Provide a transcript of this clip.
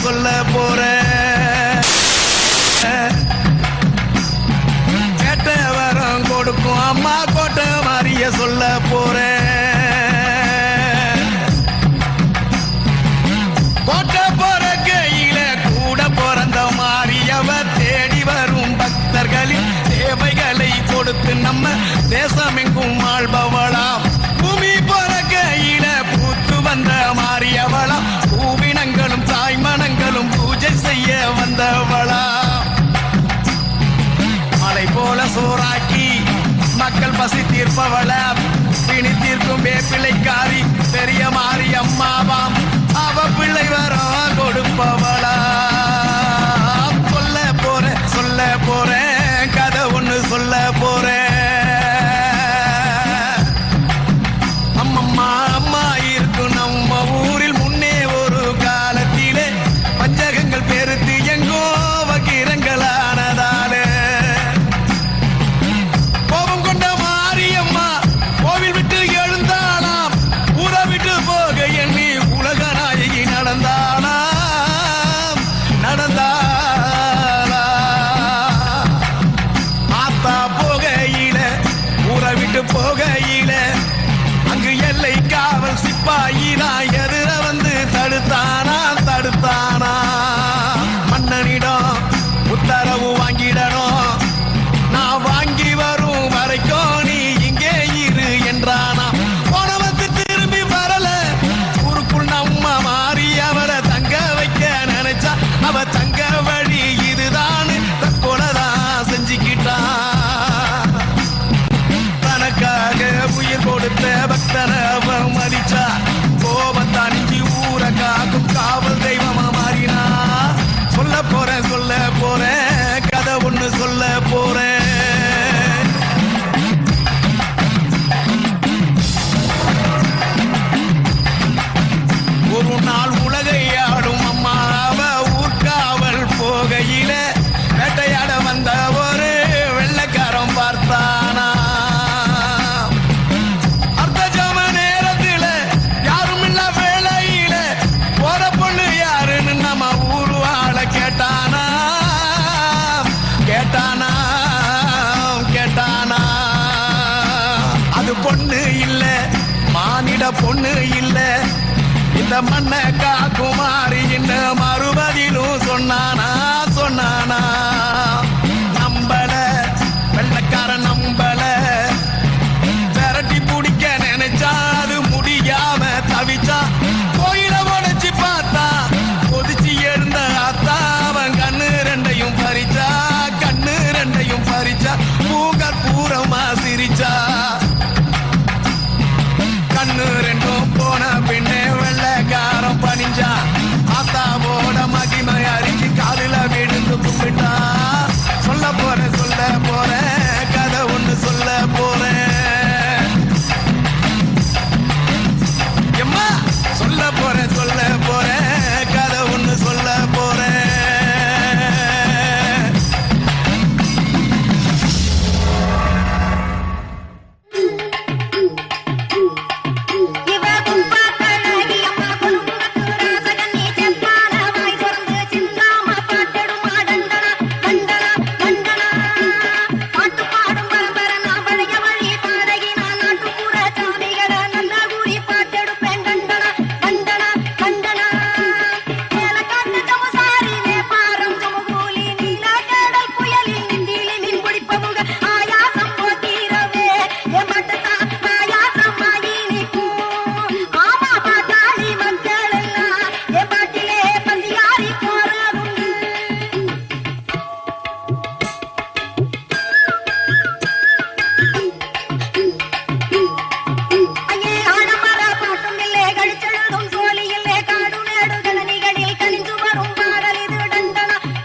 சொல்ல போறேன். கேட்ட வரம் கொடுக்கும் அம்மா கோட்டை மாறிய சொல்ல போறேன். கோட்டை போற கையில கூட பிறந்த மாறியவ தேடி வரும் பக்தர்களின் தேவைகளை கொடுத்து நம்ம தேசம் எங்கும் ஆள்பவளாம். பூமி போற கையில பூத்து வந்த மாறியவளாம். பூவினங்களும் தாய்மனங்களும் பூஜை செய்ய வந்தவளா. மலை போல சோறாக்கி மக்கள் பசி தீர்ப்பவளா. பிணி தீர்க்கும் வேப்பிலைக்காரி பெரிய மாறி அம்மாவாம். அவ பிள்ளை வரம் கொடுப்பவளா. சொல்ல போறேன் கதை ஒண்ணு சொல்ல போறேன். அம்மம்மா அம்மா இருக்கும் நம்ம ஊரில் முன்னே ஒரு காலத்திலே பஞ்சகங்கள் பெருத்து எங்கோ வக்கிரங்களானதாலே கோபம் கொண்ட மாரியம்மா கோவில் விட்டு எழுந்தாளாம். ஊரை விட்டு போக எண்ணி உலக நாயகி நடந்தாளாம். ஆத்தா போகையில ஊரை விட்டு போகையில அங்கு எல்லை காவல் சிப்பாயினா எதிர வந்து தடுத்தானா. மன்னனிடம் உத்தரவு வாங்கிடணும். நான் வாங்கி வரும் வரைக்கும் நீ இங்கே இரு என்றானா. போனவத்து திரும்பி வரல. ஊருக்குள் நம்ம மாறி அவரை தங்க வைக்க நினைச்சா. அவ தங்க வழி இதுதான் தற்கொலைதான் செஞ்சுக்கிட்டான். தனக்காக உயிர் கொடுத்த பக்தனை அவன் மதிச்சா. கோபத்தான் இஞ்சி ஊரை காக்கும் காவல் தெய்வமா மாறினா. சொல்ல போறேன் கதை ஒண்ணு சொல்ல போறேன். ஒரு நாள் உலகை ஆடும் அம்மா அவ ஊர்காவல் போகையில வேட்டையாட வந்த ஒரு வெள்ளைக்காரன் பார்த்தானா. அர்த்த ஜாம நேரத்தில் யாரும் இல்ல வேளையில போற பொண்ணு யாருன்னு நம்ம ஊரு ஆள கேட்டானா. அது பொண்ணு இல்ல மானிட பொண்ணு இல்ல இந்த மண்ணை